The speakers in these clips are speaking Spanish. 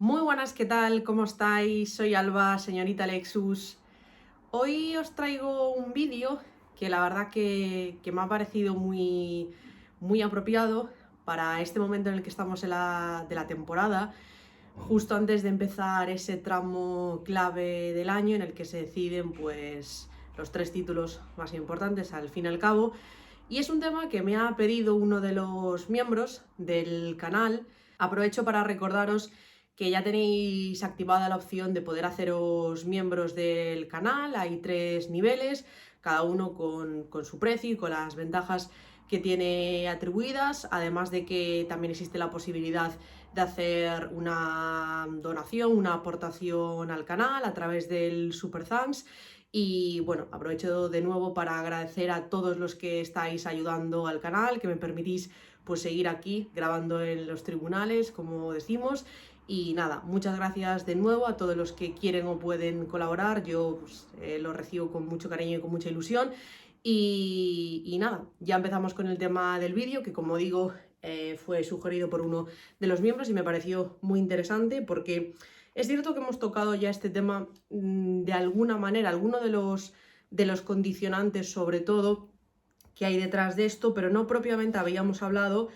Muy buenas, ¿qué tal? ¿Cómo estáis? Soy Alba, señorita Lexus. Hoy os traigo un vídeo que la verdad que me ha parecido muy apropiado para este momento en el que estamos de la temporada, justo antes de empezar ese tramo clave del año en el que se deciden pues los tres títulos más importantes al fin y al cabo. Y es un tema que me ha pedido uno de los miembros del canal. Aprovecho para recordaros que ya tenéis activada la opción de poder haceros miembros del canal. Hay 3 niveles, cada uno con su precio y con las ventajas que tiene atribuidas, además de que también existe la posibilidad de hacer una donación, una aportación al canal a través del Super Thanks. Y bueno, aprovecho de nuevo para agradecer a todos los que estáis ayudando al canal, que me permitís pues seguir aquí grabando en los tribunales, como decimos. Y nada, muchas gracias de nuevo a todos los que quieren o pueden colaborar. Yo pues, lo recibo con mucho cariño y con mucha ilusión. Y nada, ya empezamos con el tema del vídeo, que como digo, fue sugerido por uno de los miembros y me pareció muy interesante porque es cierto que hemos tocado ya este tema de alguna manera, alguno de los condicionantes sobre todo que hay detrás de esto, pero no propiamente habíamos hablado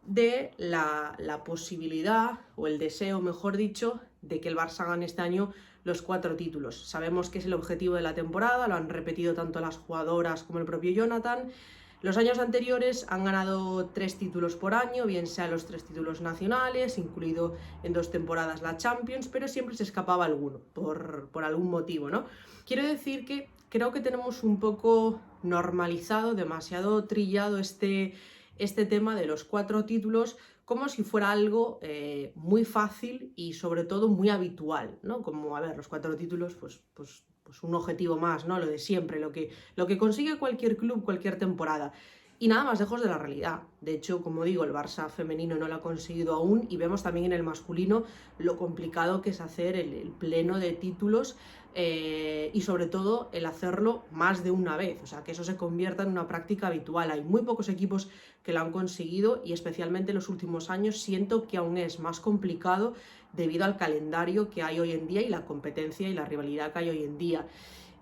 de la posibilidad o el deseo, mejor dicho, de que el Barça gane este año los 4 títulos. Sabemos que es el objetivo de la temporada, lo han repetido tanto las jugadoras como el propio Jonathan. Los años anteriores han ganado 3 títulos por año, bien sea los 3 títulos nacionales, incluido en 2 temporadas la Champions, pero siempre se escapaba alguno, por algún motivo, ¿no? Quiero decir que creo que tenemos un poco normalizado, demasiado trillado este tema de los 4 títulos como si fuera algo muy fácil y sobre todo muy habitual, ¿no? Como, a ver, los 4 títulos, pues un objetivo más, ¿no? Lo de siempre, lo que consigue cualquier club, cualquier temporada. Y nada más lejos de la realidad. De hecho, como digo, el Barça femenino no lo ha conseguido aún y vemos también en el masculino lo complicado que es hacer el pleno de títulos y sobre todo el hacerlo más de una vez, o sea, que eso se convierta en una práctica habitual. Hay muy pocos equipos que lo han conseguido y especialmente en los últimos años siento que aún es más complicado debido al calendario que hay hoy en día y la competencia y la rivalidad que hay hoy en día.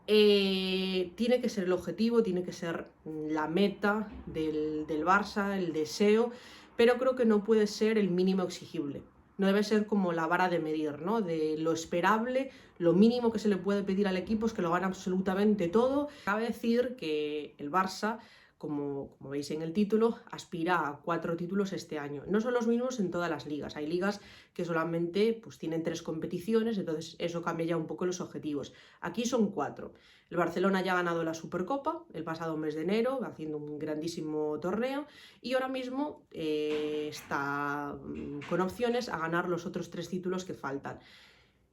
Tiene que ser el objetivo, tiene que ser la meta del Barça, el deseo, pero creo que no puede ser el mínimo exigible. No debe ser como la vara de medir, ¿no? De lo esperable, lo mínimo que se le puede pedir al equipo es que lo gane absolutamente todo. Cabe decir que el Barça, como veis en el título, aspira a 4 títulos este año. No son los mismos en todas las ligas. Hay ligas que solamente pues, tienen 3 competiciones, entonces eso cambia ya un poco los objetivos. Aquí son 4. El Barcelona ya ha ganado la Supercopa el pasado mes de enero, haciendo un grandísimo torneo, y ahora mismo está con opciones a ganar los otros 3 títulos que faltan.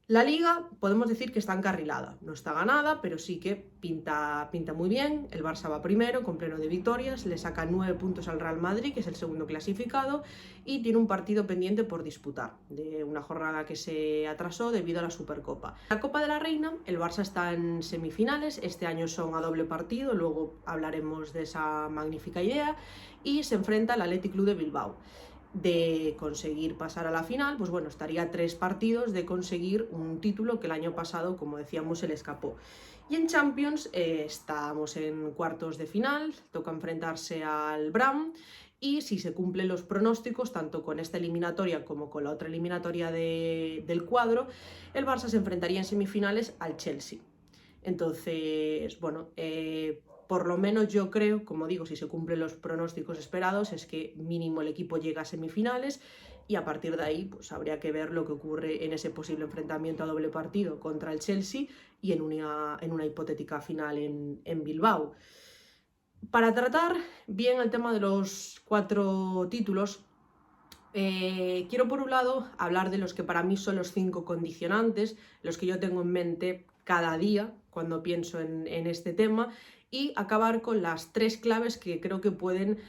La Liga podemos decir que está encarrilada, no está ganada, pero sí que pinta muy bien. El Barça va primero con pleno de victorias, le saca 9 puntos al Real Madrid, que es el segundo clasificado, y tiene un partido pendiente por disputar, de una jornada que se atrasó debido a la Supercopa. La Copa de la Reina, el Barça está en semifinales, este año son a doble partido, luego hablaremos de esa magnífica idea, y se enfrenta al Athletic Club de Bilbao. De conseguir pasar a la final, pues bueno, estaría a 3 partidos de conseguir un título que el año pasado, como decíamos, se le escapó. Y en Champions estamos en cuartos de final, toca enfrentarse al Bram y si se cumplen los pronósticos, tanto con esta eliminatoria como con la otra eliminatoria del cuadro, el Barça se enfrentaría en semifinales al Chelsea. Entonces, bueno, por lo menos yo creo, como digo, si se cumplen los pronósticos esperados, es que mínimo el equipo llega a semifinales y a partir de ahí pues habría que ver lo que ocurre en ese posible enfrentamiento a doble partido contra el Chelsea y en una hipotética final en Bilbao. Para tratar bien el tema de los 4 títulos, quiero por un lado hablar de los que para mí son los 5 condicionantes, los que yo tengo en mente cada día cuando pienso en este tema, y acabar con las 3 claves que creo que pueden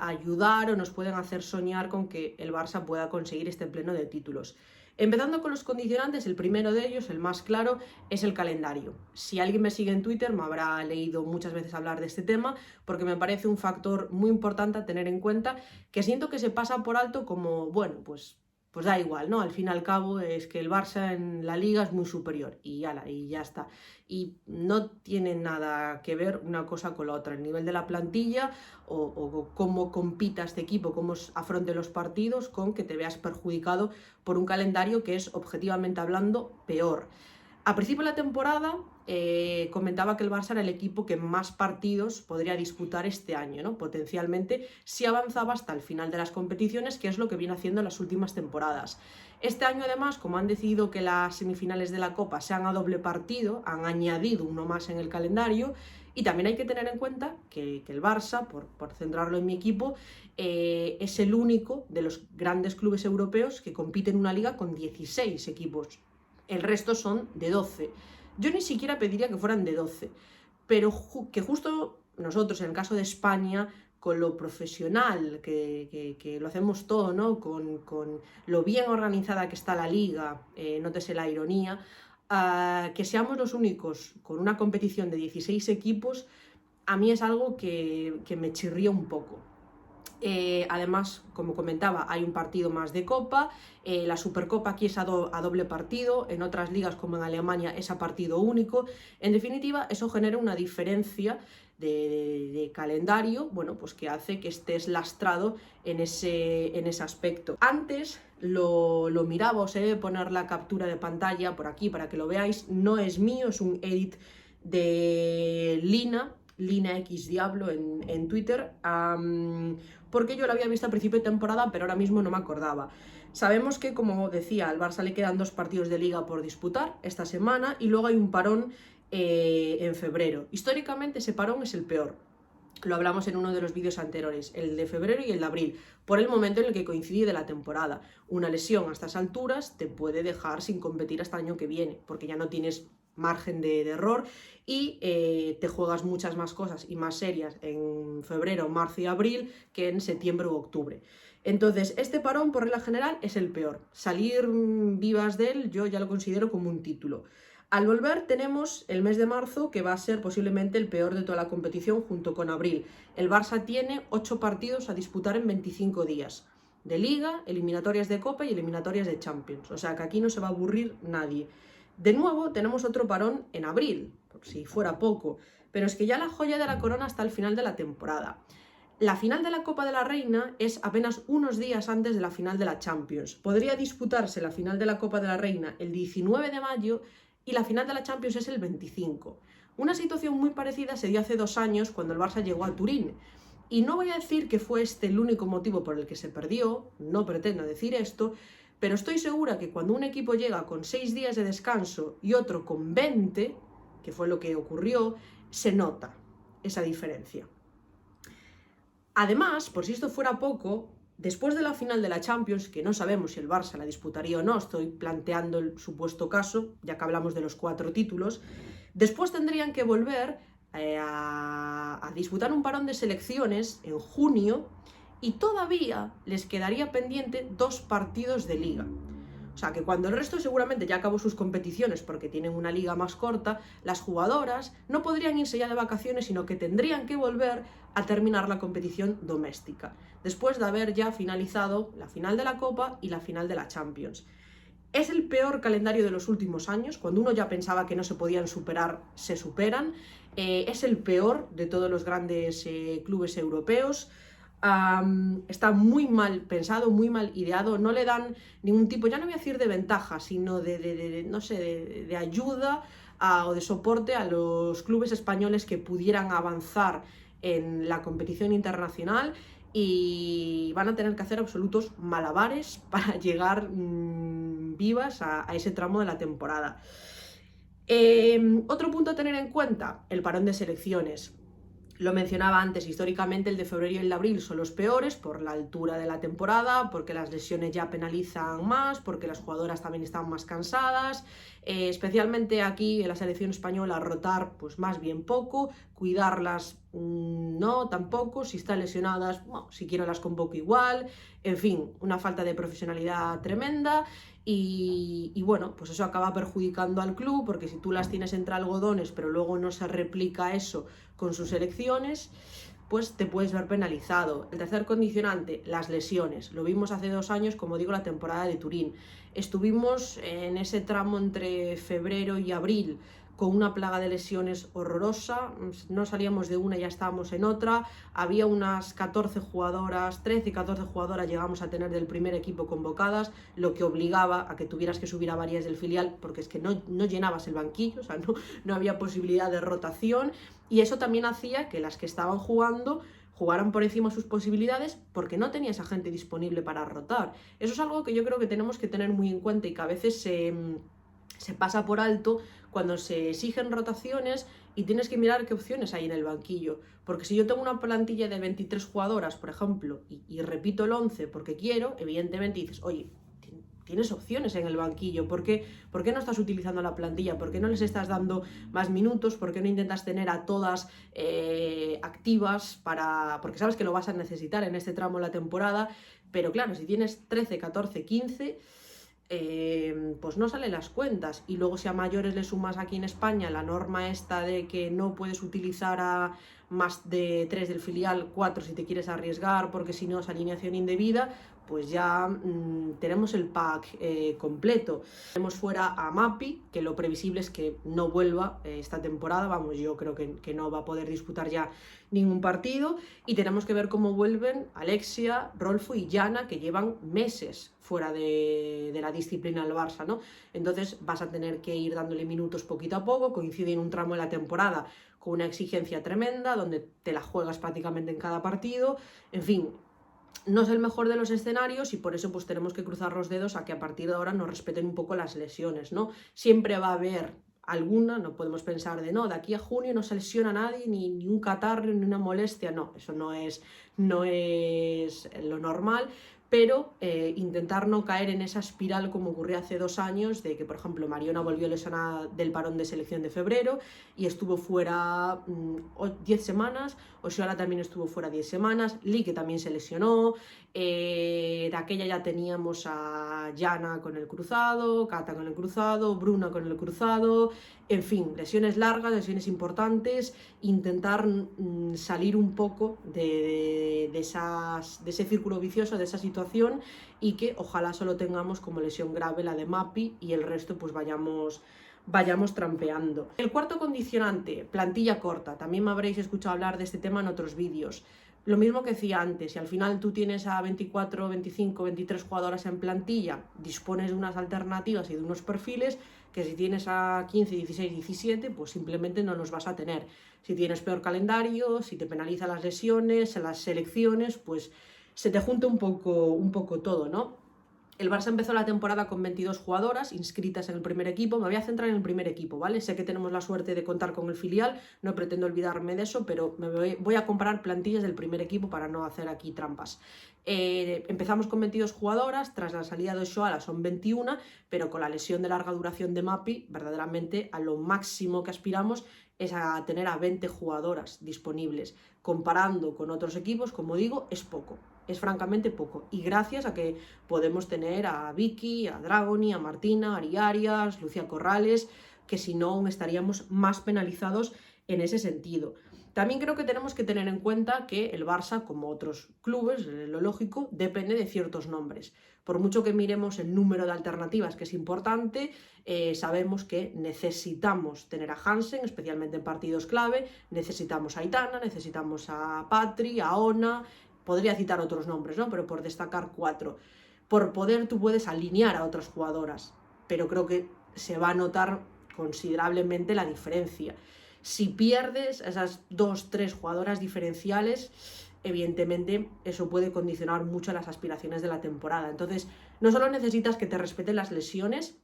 ayudar o nos pueden hacer soñar con que el Barça pueda conseguir este pleno de títulos. Empezando con los condicionantes, el primero de ellos, el más claro, es el calendario. Si alguien me sigue en Twitter me habrá leído muchas veces hablar de este tema porque me parece un factor muy importante a tener en cuenta que siento que se pasa por alto como, bueno, pues pues da igual, ¿no? Al fin y al cabo es que el Barça en la Liga es muy superior y ya está. Y no tiene nada que ver una cosa con la otra, el nivel de la plantilla o cómo compita este equipo, cómo afronte los partidos, con que te veas perjudicado por un calendario que es, objetivamente hablando, peor. A principio de la temporada comentaba que el Barça era el equipo que más partidos podría disputar este año, ¿no? Potencialmente, si avanzaba hasta el final de las competiciones, que es lo que viene haciendo en las últimas temporadas. Este año, además, como han decidido que las semifinales de la Copa sean a doble partido, han añadido uno más en el calendario. Y también hay que tener en cuenta que el Barça, por centrarlo en mi equipo, es el único de los grandes clubes europeos que compite en una liga con 16 equipos. El resto son de 12. Yo ni siquiera pediría que fueran de 12, pero que justo nosotros, en el caso de España, con lo profesional, que lo hacemos todo, ¿no? Con lo bien organizada que está la liga, nótese la ironía, que seamos los únicos con una competición de 16 equipos, a mí es algo que me chirría un poco. Además, como comentaba, hay un partido más de Copa, la Supercopa aquí es a doble partido, en otras ligas como en Alemania es a partido único. En definitiva, eso genera una diferencia de calendario, bueno, pues que hace que estés lastrado en ese aspecto. Antes lo miraba, os he de poner la captura de pantalla por aquí para que lo veáis, no es mío, es un edit de Lina X Diablo en Twitter, porque yo lo había visto a principio de temporada, pero ahora mismo no me acordaba. Sabemos que, como decía, al Barça le quedan 2 partidos de Liga por disputar esta semana y luego hay un parón en febrero. Históricamente ese parón es el peor. Lo hablamos en uno de los vídeos anteriores, el de febrero y el de abril, por el momento en el que coincide de la temporada. Una lesión a estas alturas te puede dejar sin competir hasta el año que viene, porque ya no tienes margen de error y te juegas muchas más cosas y más serias en febrero, marzo y abril que en septiembre u octubre. Entonces, este parón, por regla general, es el peor. Salir vivas de él, yo ya lo considero como un título. Al volver tenemos el mes de marzo, que va a ser posiblemente el peor de toda la competición junto con abril. El Barça tiene 8 partidos a disputar en 25 días. De Liga, eliminatorias de Copa y eliminatorias de Champions. O sea que aquí no se va a aburrir nadie. De nuevo tenemos otro parón en abril, por si fuera poco, pero es que ya la joya de la corona está al final de la temporada. La final de la Copa de la Reina es apenas unos días antes de la final de la Champions. Podría disputarse la final de la Copa de la Reina el 19 de mayo y la final de la Champions es el 25. Una situación muy parecida se dio hace 2 años cuando el Barça llegó a Turín. Y no voy a decir que fue este el único motivo por el que se perdió, no pretendo decir esto, pero estoy segura que cuando un equipo llega con 6 días de descanso y otro con 20, que fue lo que ocurrió, se nota esa diferencia. Además, por si esto fuera poco, después de la final de la Champions, que no sabemos si el Barça la disputaría o no, estoy planteando el supuesto caso, ya que hablamos de los 4 títulos, después tendrían que volver a disputar un parón de selecciones en junio y todavía les quedaría pendiente 2 partidos de Liga. O sea que cuando el resto seguramente ya acabó sus competiciones porque tienen una liga más corta, las jugadoras no podrían irse ya de vacaciones, sino que tendrían que volver a terminar la competición doméstica, después de haber ya finalizado la final de la Copa y la final de la Champions. Es el peor calendario de los últimos años, cuando uno ya pensaba que no se podían superar, se superan. Es el peor de todos los grandes clubes europeos. Está muy mal pensado, muy mal ideado, no le dan ningún tipo, ya no voy a decir de ventaja, sino de ayuda o de soporte a los clubes españoles que pudieran avanzar en la competición internacional, y van a tener que hacer absolutos malabares para llegar vivas a ese tramo de la temporada. Otro punto a tener en cuenta, el parón de selecciones. Lo mencionaba antes, históricamente el de febrero y el de abril son los peores por la altura de la temporada, porque las lesiones ya penalizan más, porque las jugadoras también están más cansadas, especialmente aquí en la selección española rotar pues más bien poco, cuidarlas no tampoco, si están lesionadas, bueno, si quiero las convoco igual, en fin, una falta de profesionalidad tremenda. Y bueno, pues eso acaba perjudicando al club, porque si tú las tienes entre algodones pero luego no se replica eso con sus selecciones, pues te puedes ver penalizado. El tercer condicionante, las lesiones. Lo vimos hace 2 años, como digo, la temporada de Turín. Estuvimos en ese tramo entre febrero y abril con una plaga de lesiones horrorosa, no salíamos de una y ya estábamos en otra, había unas 14 jugadoras, 13, 14 jugadoras llegamos a tener del primer equipo convocadas, lo que obligaba a que tuvieras que subir a varias del filial, porque es que no llenabas el banquillo, o sea, no había posibilidad de rotación, y eso también hacía que las que estaban jugando jugaran por encima de sus posibilidades porque no tenías a gente disponible para rotar. Eso es algo que yo creo que tenemos que tener muy en cuenta y que a veces se pasa por alto cuando se exigen rotaciones y tienes que mirar qué opciones hay en el banquillo. Porque si yo tengo una plantilla de 23 jugadoras, por ejemplo, y repito el 11 porque quiero, evidentemente dices, oye, tienes opciones en el banquillo, ¿por qué no estás utilizando la plantilla? ¿Por qué no les estás dando más minutos? ¿Por qué no intentas tener a todas activas porque sabes que lo vas a necesitar en este tramo de la temporada? Pero claro, si tienes 13, 14, 15... pues no salen las cuentas, y luego si a mayores le sumas aquí en España la norma esta de que no puedes utilizar a más de 3 del filial, 4 si te quieres arriesgar porque si no es alineación indebida, pues ya tenemos el pack completo. Tenemos fuera a Mapi, que lo previsible es que no vuelva esta temporada, vamos, yo creo que no va a poder disputar ya ningún partido, y tenemos que ver cómo vuelven Alexia, Rolfo y Jana, que llevan meses fuera de la disciplina del Barça, ¿no? Entonces vas a tener que ir dándole minutos poquito a poco, coincide en un tramo de la temporada con una exigencia tremenda, donde te la juegas prácticamente en cada partido, en fin, no es el mejor de los escenarios y por eso pues tenemos que cruzar los dedos a que a partir de ahora nos respeten un poco las lesiones, ¿no? Siempre va a haber alguna, no podemos pensar de no, de aquí a junio no se lesiona nadie, ni un catarro, ni una molestia, no, eso no es lo normal, pero intentar no caer en esa espiral como ocurrió hace 2 años, de que, por ejemplo, Mariona volvió lesionada del parón de selección de febrero y estuvo fuera 10 semanas, Oshoala también estuvo fuera 10 semanas, Lee, que también se lesionó, de aquella ya teníamos a Jana con el cruzado, Cata con el cruzado, Bruna con el cruzado, en fin, lesiones largas, lesiones importantes, intentar salir un poco de ese círculo vicioso, de esa situación, y que ojalá solo tengamos como lesión grave la de Mapi y el resto pues vayamos trampeando. El cuarto condicionante, plantilla corta. También me habréis escuchado hablar de este tema en otros vídeos. Lo mismo que decía antes, si al final tú tienes a 24, 25, 23 jugadoras en plantilla, dispones de unas alternativas y de unos perfiles que si tienes a 15, 16, 17, pues simplemente no los vas a tener. Si tienes peor calendario, si te penalizan las lesiones, las selecciones, pues se te junta un poco todo, ¿no? El Barça empezó la temporada con 22 jugadoras inscritas en el primer equipo. Me voy a centrar en el primer equipo, ¿vale? Sé que tenemos la suerte de contar con el filial, no pretendo olvidarme de eso, pero voy a comparar plantillas del primer equipo para no hacer aquí trampas. Empezamos con 22 jugadoras, tras la salida de Oshoala son 21, pero con la lesión de larga duración de Mapi, verdaderamente a lo máximo que aspiramos es a tener a 20 jugadoras disponibles. Comparando con otros equipos, como digo, es poco. Es francamente poco, y gracias a que podemos tener a Vicky, a Dragoni, a Martina, a Ari Arias, Lucía Corrales, que si no aún estaríamos más penalizados en ese sentido. También creo que tenemos que tener en cuenta que el Barça, como otros clubes, lo lógico, depende de ciertos nombres. Por mucho que miremos el número de alternativas, que es importante, sabemos que necesitamos tener a Hansen, especialmente en partidos clave, necesitamos a Aitana, necesitamos a Patri, a Ona. Podría citar otros nombres, ¿no? Pero por destacar 4. Por poder tú puedes alinear a otras jugadoras, pero creo que se va a notar considerablemente la diferencia. Si pierdes esas 2, 3 jugadoras diferenciales, evidentemente eso puede condicionar mucho las aspiraciones de la temporada. Entonces, no solo necesitas que te respeten las lesiones,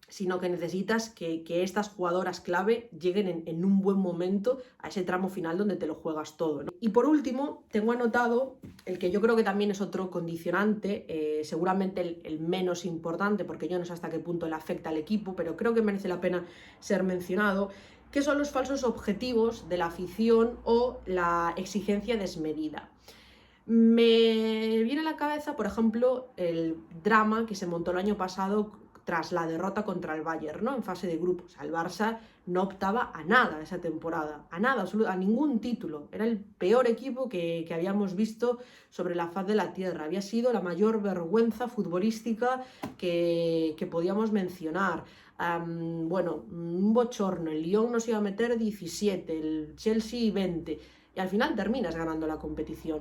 sino que necesitas que estas jugadoras clave lleguen en un buen momento a ese tramo final donde te lo juegas todo, ¿no? Y por último, tengo anotado el que yo creo que también es otro condicionante, seguramente el menos importante, porque yo no sé hasta qué punto le afecta al equipo, pero creo que merece la pena ser mencionado, que son los falsos objetivos de la afición o la exigencia desmedida. Me viene a la cabeza, por ejemplo, el drama que se montó el año pasado tras la derrota contra el Bayern, ¿no? En fase de grupos. El Barça no optaba a nada esa temporada, a nada, a ningún título. Era el peor equipo que habíamos visto sobre la faz de la tierra. Había sido la mayor vergüenza futbolística que podíamos mencionar. Bueno, un bochorno. El Lyon nos iba a meter 17, el Chelsea 20, y al final terminas ganando la competición.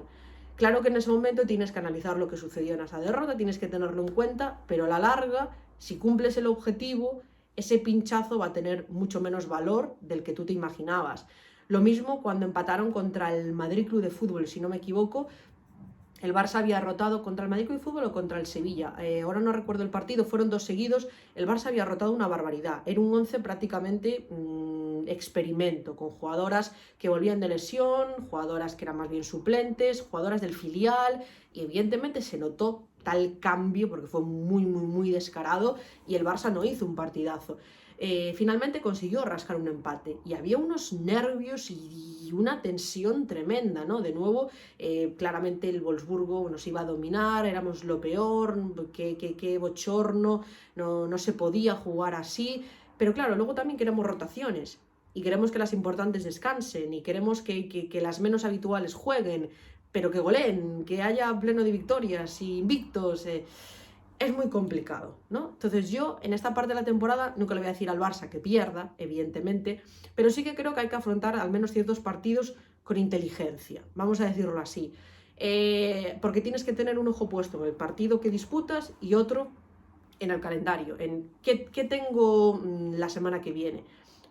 Claro que en ese momento tienes que analizar lo que sucedió en esa derrota, tienes que tenerlo en cuenta, pero a la larga, si cumples el objetivo, ese pinchazo va a tener mucho menos valor del que tú te imaginabas. Lo mismo cuando empataron contra el Madrid Club de Fútbol, si no me equivoco. El Barça había derrotado contra el Madrid Club de Fútbol o contra el Sevilla. Ahora no recuerdo el partido, fueron 2 seguidos. El Barça había derrotado una barbaridad. Era un 11 prácticamente experimento, con jugadoras que volvían de lesión, jugadoras que eran más bien suplentes, jugadoras del filial, y evidentemente se notó tal cambio porque fue muy descarado y el Barça no hizo un partidazo. Finalmente consiguió rascar un empate y había unos nervios y una tensión tremenda, ¿no? De nuevo, claramente el Wolfsburgo nos iba a dominar, éramos lo peor, qué bochorno, no se podía jugar así, pero claro, luego también queremos rotaciones y queremos que las importantes descansen y queremos que las menos habituales jueguen, pero que goleen, que haya pleno de victorias y invictos. Es muy complicado, ¿no? Entonces yo, en esta parte de la temporada, nunca le voy a decir al Barça que pierda, evidentemente, pero sí que creo que hay que afrontar al menos ciertos partidos con inteligencia, vamos a decirlo así. Porque tienes que tener un ojo puesto en el partido que disputas y otro en el calendario, en qué tengo la semana que viene.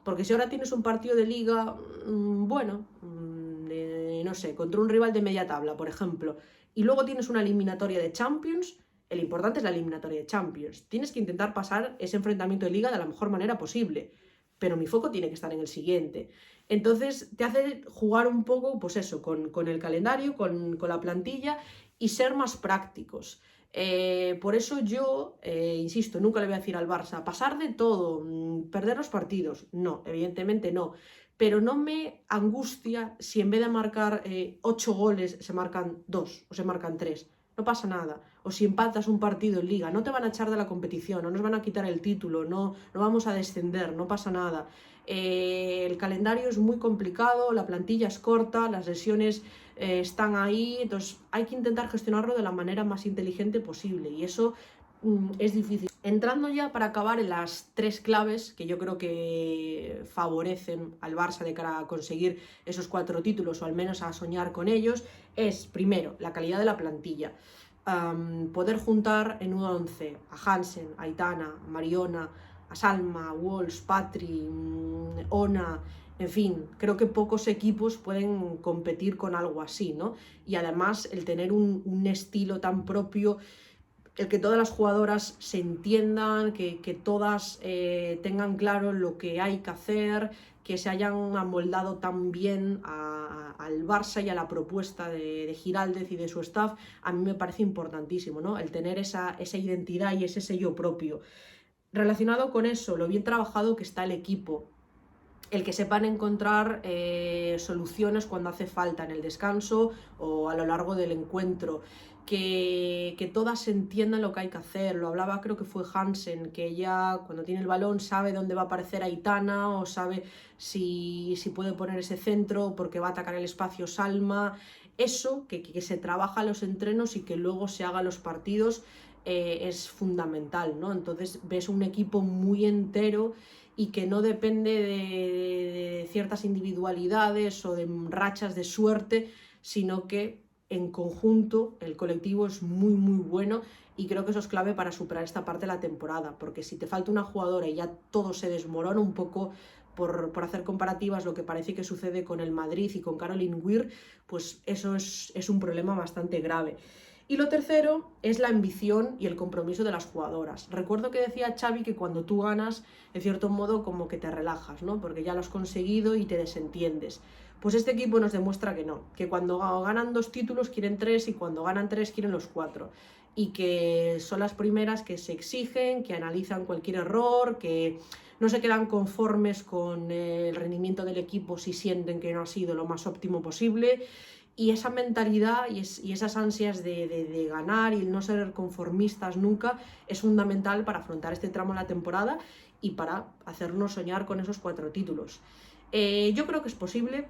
Porque si ahora tienes un partido de liga, bueno, no sé, contra un rival de media tabla, por ejemplo, y luego tienes una eliminatoria de Champions, el importante es la eliminatoria de Champions. Tienes que intentar pasar ese enfrentamiento de liga de la mejor manera posible, pero mi foco tiene que estar en el siguiente. Entonces te hace jugar un poco, pues eso, con el calendario, con la plantilla y ser más prácticos. Por eso yo, insisto, nunca le voy a decir al Barça, pasar de todo, perder los partidos. No, evidentemente no. Pero no me angustia si en vez de marcar 8 goles se marcan 2 o se marcan 3. No pasa nada. O si empatas un partido en liga, no te van a echar de la competición, no nos van a quitar el título, no vamos a descender, no pasa nada. El calendario es muy complicado, la plantilla es corta, las lesiones están ahí, entonces hay que intentar gestionarlo de la manera más inteligente posible y eso es difícil. Entrando ya para acabar en las 3 claves que yo creo que favorecen al Barça de cara a conseguir esos 4 títulos o al menos a soñar con ellos, es primero la calidad de la plantilla. Poder juntar en un 11 a Hansen, a Aitana, a Mariona, a Salma, a Walsh, Patri, Ona, en fin, creo que pocos equipos pueden competir con algo así, ¿no? Y además el tener un estilo tan propio, el que todas las jugadoras se entiendan, que todas tengan claro lo que hay que hacer, que se hayan amoldado tan bien al Barça y a la propuesta de Giraldez y de su staff, a mí me parece importantísimo, ¿no? El tener esa identidad y ese sello propio. Relacionado con eso, lo bien trabajado que está el equipo, el que sepan encontrar soluciones cuando hace falta en el descanso o a lo largo del encuentro, que todas entiendan lo que hay que hacer. Lo hablaba, creo que fue Hansen, que ella cuando tiene el balón sabe dónde va a aparecer Aitana o sabe si puede poner ese centro porque va a atacar el espacio Salma. Eso, que se trabaja en los entrenos y que luego se haga en los partidos, es fundamental, ¿no? Entonces ves un equipo muy entero y que no depende de ciertas individualidades o de rachas de suerte, sino que en conjunto el colectivo es muy bueno y creo que eso es clave para superar esta parte de la temporada, porque si te falta una jugadora y ya todo se desmorona un poco por hacer comparativas, lo que parece que sucede con el Madrid y con Caroline Weir, pues eso es un problema bastante grave. Y lo tercero es la ambición y el compromiso de las jugadoras. Recuerdo que decía Xavi que cuando tú ganas, de cierto modo, como que te relajas, ¿no? Porque ya lo has conseguido y te desentiendes. Pues este equipo nos demuestra que no, que cuando ganan 2 títulos quieren 3 y cuando ganan 3 quieren los 4. Y que son las primeras que se exigen, que analizan cualquier error, que no se quedan conformes con el rendimiento del equipo si sienten que no ha sido lo más óptimo posible y esa mentalidad y esas ansias de ganar y el no ser conformistas nunca es fundamental para afrontar este tramo de la temporada y para hacernos soñar con esos 4 títulos. Yo creo que es posible.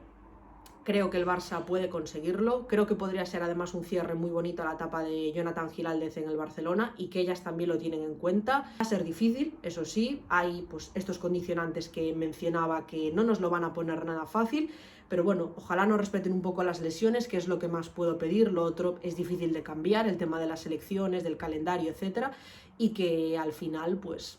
Creo que el Barça puede conseguirlo, creo que podría ser además un cierre muy bonito a la etapa de Jonathan Giraldez en el Barcelona y que ellas también lo tienen en cuenta. Va a ser difícil, eso sí, hay pues estos condicionantes que mencionaba que no nos lo van a poner nada fácil, pero bueno, ojalá nos respeten un poco las lesiones, que es lo que más puedo pedir. Lo otro es difícil de cambiar, el tema de las selecciones, del calendario, etcétera, y que al final pues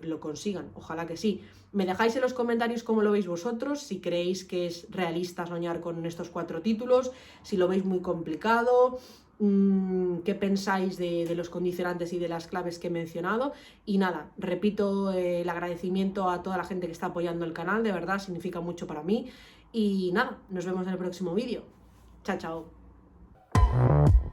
lo consigan, ojalá que sí. Me dejáis en los comentarios cómo lo veis vosotros, si creéis que es realista soñar con estos 4 títulos, si lo veis muy complicado, qué pensáis de los condicionantes y de las claves que he mencionado. Y nada, repito el agradecimiento a toda la gente que está apoyando el canal, de verdad significa mucho para mí. Y nada, nos vemos en el próximo vídeo. Chao, chao.